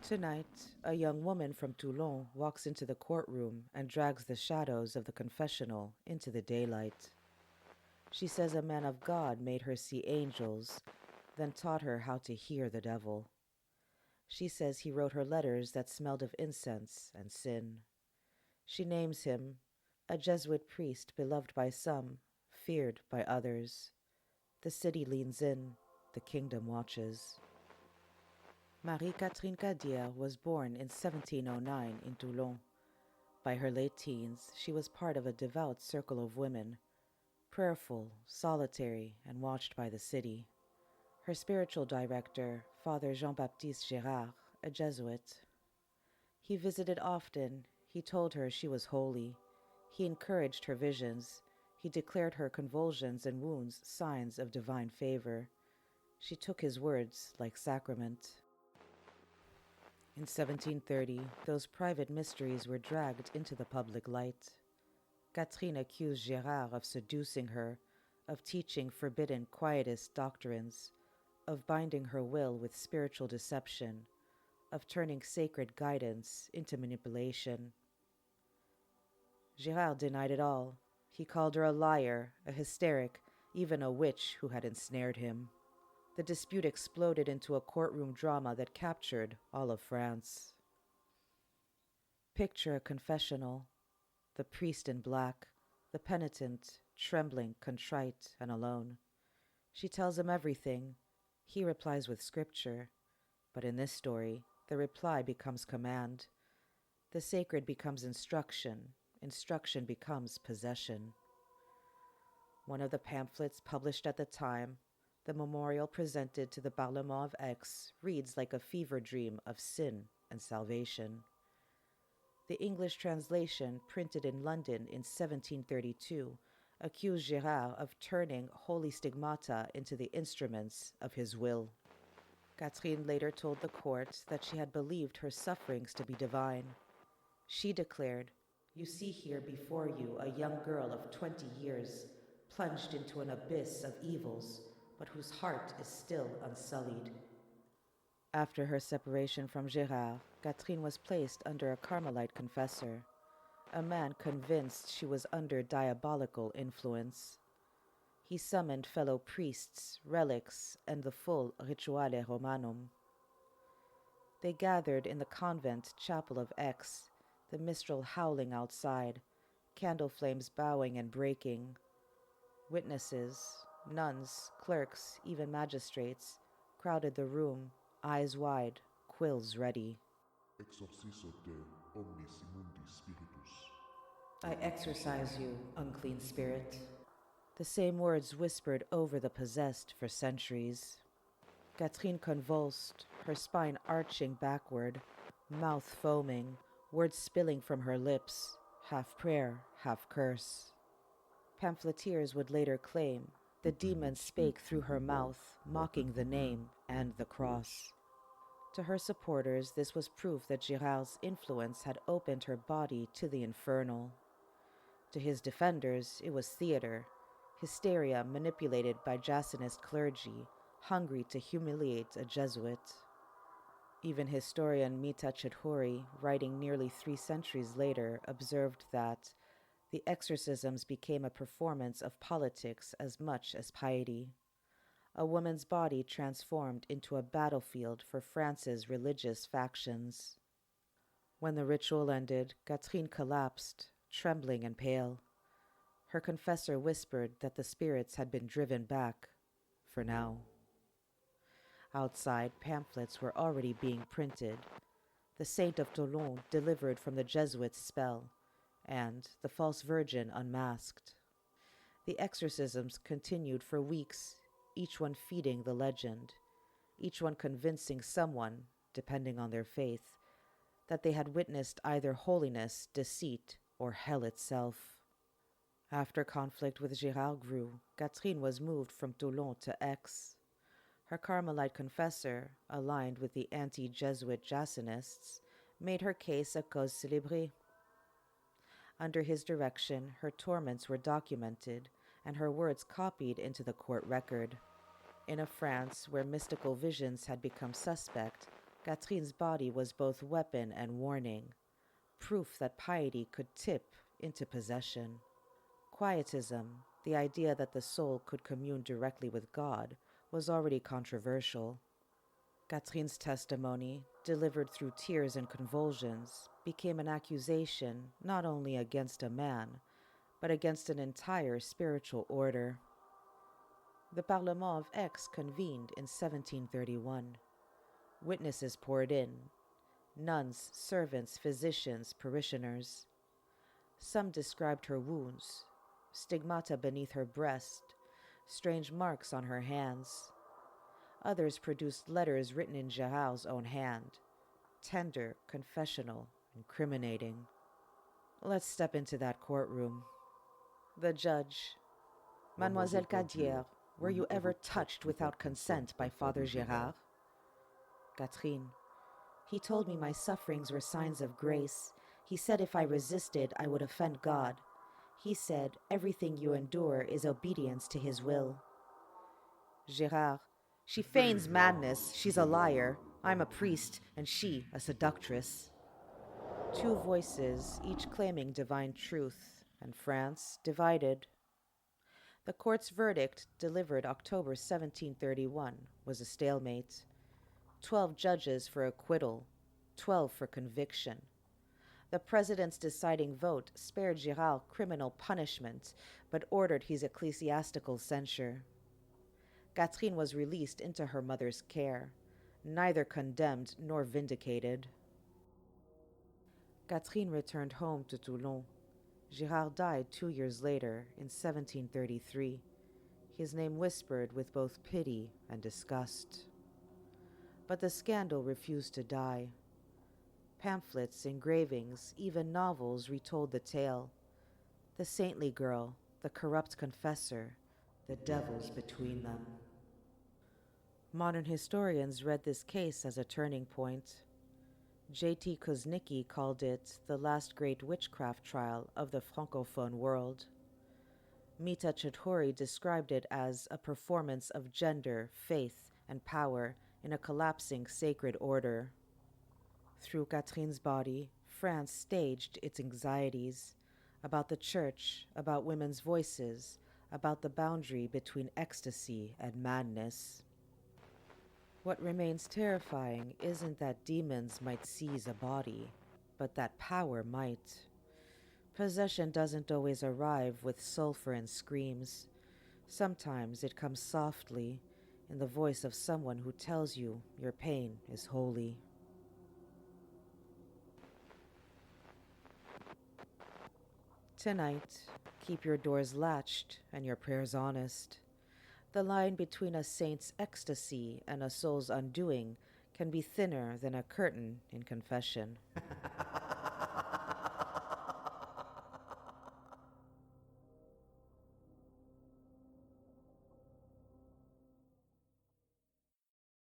Tonight, a young woman from Toulon walks into the courtroom and drags the shadows of the confessional into the daylight. She says a man of God made her see angels, then taught her how to hear the devil. She says he wrote her letters that smelled of incense and sin. She names him a Jesuit priest beloved by some, feared by others. The city leans in, the kingdom watches. Catherine Cadiere was born in 1709 in Toulon. By her late teens, she was part of a devout circle of women, prayerful, solitary, and watched by the city. Her spiritual director, Father Jean-Baptiste Girard, a Jesuit. He visited often. He told her she was holy. He encouraged her visions. He declared her convulsions and wounds signs of divine favor. She took his words like sacrament. In 1730, those private mysteries were dragged into the public light. Catherine accused Girard of seducing her, of teaching forbidden quietist doctrines, of binding her will with spiritual deception, of turning sacred guidance into manipulation. Girard denied it all. He called her a liar, a hysteric, even a witch who had ensnared him. The dispute exploded into a courtroom drama that captured all of France. Picture a confessional, the priest in black, the penitent, trembling, contrite, and alone. She tells him everything. He replies with scripture. But in this story, the reply becomes command. The sacred becomes instruction. Instruction becomes possession. One of the pamphlets published at the time, the memorial presented to the Parlement of Aix, reads like a fever dream of sin and salvation. The English translation, printed in London in 1732, accused Girard of turning holy stigmata into the instruments of his will. Catherine later told the court that she had believed her sufferings to be divine. She declared, "You see here before you a young girl of 20 years, plunged into an abyss of evils, but whose heart is still unsullied." After her separation from Girard, Catherine was placed under a Carmelite confessor, a man convinced she was under diabolical influence. He summoned fellow priests, relics, and the full Rituale Romanum. They gathered in the convent chapel of Aix, the mistral howling outside, candle flames bowing and breaking. Witnesses, nuns, clerks, even magistrates, crowded the room, eyes wide, quills ready. Exorciso te omnis immundi spiritus. I exorcise you, unclean spirit. The same words whispered over the possessed for centuries. Catherine convulsed, her spine arching backward, mouth foaming, words spilling from her lips, half prayer, half curse. Pamphleteers would later claim the demon spake through her mouth, mocking the name and the cross. To her supporters, this was proof that Girard's influence had opened her body to the infernal. To his defenders, it was theater, hysteria manipulated by Jansenist clergy, hungry to humiliate a Jesuit. Even historian Mita Choudhury, writing nearly 3 centuries later, observed that the exorcisms became a performance of politics as much as piety. A woman's body transformed into a battlefield for France's religious factions. When the ritual ended, Catherine collapsed, trembling and pale. Her confessor whispered that the spirits had been driven back, for now. Outside, pamphlets were already being printed. The Saint of Toulon delivered from the Jesuits' spell, and the false virgin unmasked. The exorcisms continued for weeks, each one feeding the legend, each one convincing someone, depending on their faith, that they had witnessed either holiness, deceit, or hell itself. After conflict with Girard grew, Catherine was moved from Toulon to Aix. Her Carmelite confessor, aligned with the anti-Jesuit Jansenists, made her case a cause célébrée. Under his direction, her torments were documented, and her words copied into the court record. In a France where mystical visions had become suspect, Catherine's body was both weapon and warning, proof that piety could tip into possession. Quietism, the idea that the soul could commune directly with God, was already controversial. Catherine's testimony, delivered through tears and convulsions, became an accusation not only against a man, but against an entire spiritual order. The Parlement of Aix convened in 1731. Witnesses poured in: nuns, servants, physicians, parishioners. Some described her wounds, stigmata beneath her breast, strange marks on her hands. Others produced letters written in Girard's own hand, tender, confessional, incriminating. Let's step into that courtroom. The judge: Mademoiselle Cadière, were you ever touched without consent by Father Girard? Catherine: he told me my sufferings were signs of grace. He said if I resisted, I would offend God. He said, everything you endure is obedience to his will. Girard: she feigns madness. She's a liar. I'm a priest, and she a seductress. Two voices, each claiming divine truth, and France divided. The court's verdict, delivered October 1731, was a stalemate. 12 judges for acquittal, 12 for conviction. The president's deciding vote spared Girard criminal punishment, but ordered his ecclesiastical censure. Catherine was released into her mother's care, neither condemned nor vindicated. Catherine returned home to Toulon. Girard died 2 years later, in 1733, his name whispered with both pity and disgust. But the scandal refused to die. Pamphlets, engravings, even novels retold the tale. The saintly girl, the corrupt confessor, the devils between them. Modern historians read this case as a turning point. J.T. Kuznicki called it the last great witchcraft trial of the Francophone world. Mita Choudhury described it as a performance of gender, faith, and power in a collapsing sacred order. Through Catherine's body, France staged its anxieties about the church, about women's voices, about the boundary between ecstasy and madness. What remains terrifying isn't that demons might seize a body, but that power might. Possession doesn't always arrive with sulfur and screams. Sometimes it comes softly, in the voice of someone who tells you your pain is holy. Tonight, keep your doors latched and your prayers honest. The line between a saint's ecstasy and a soul's undoing can be thinner than a curtain in confession.